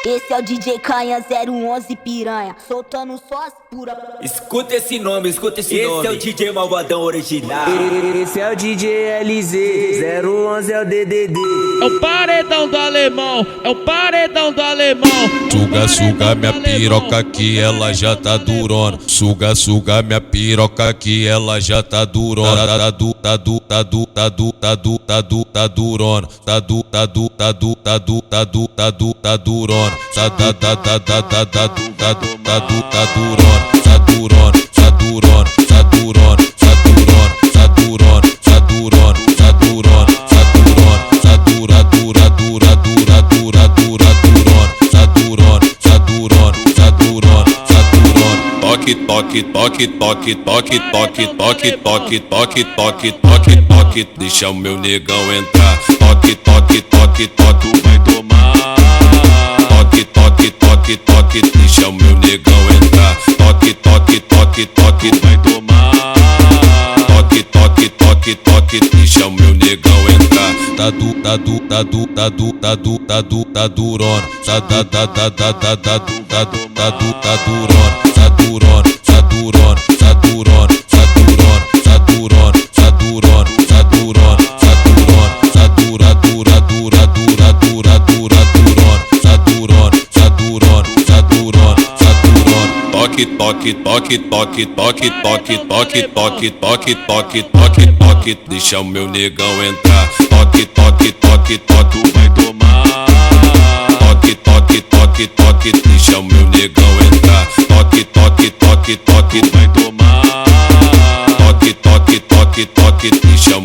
Esse é o DJ Canha 011 piranha, soltando só as pura. Escuta esse nome, escuta esse nome. Esse é o DJ Malvadão original. Esse é o DJ LZ, 011 é o DDD. É o paredão do alemão, é o paredão do alemão. Suga, suga minha piroca que ela já tá durona. Suga, suga minha piroca que ela já tá durona. Tá durona. Tá durona. Tá durona. Toque, toque, toque, toque, toque, toque, toque, toque, toque, toque, toque, deixa o meu negão entrar. Toque, toque, toque, toque, tu vai tomar. Toque, toque, toque, toque, deixa o meu negão entrar. Toque, toque, toque, toque, tu vai tomar. Toque, toque, toque, toque, deixa o meu negão entrar. Tá durona. Tá durona. Toque, toque, toque, toque, toque, toque, toque, toque, toque, toque, toque, deixa o meu negão entrar. Toque, toque, toque, toque, tu vai tomar. Toque, toque, toque, toque, deixa o meu negão entrar. Toque, toque, toque, toque, tu vai tomar. Toque, toque, toque, toque, deixa o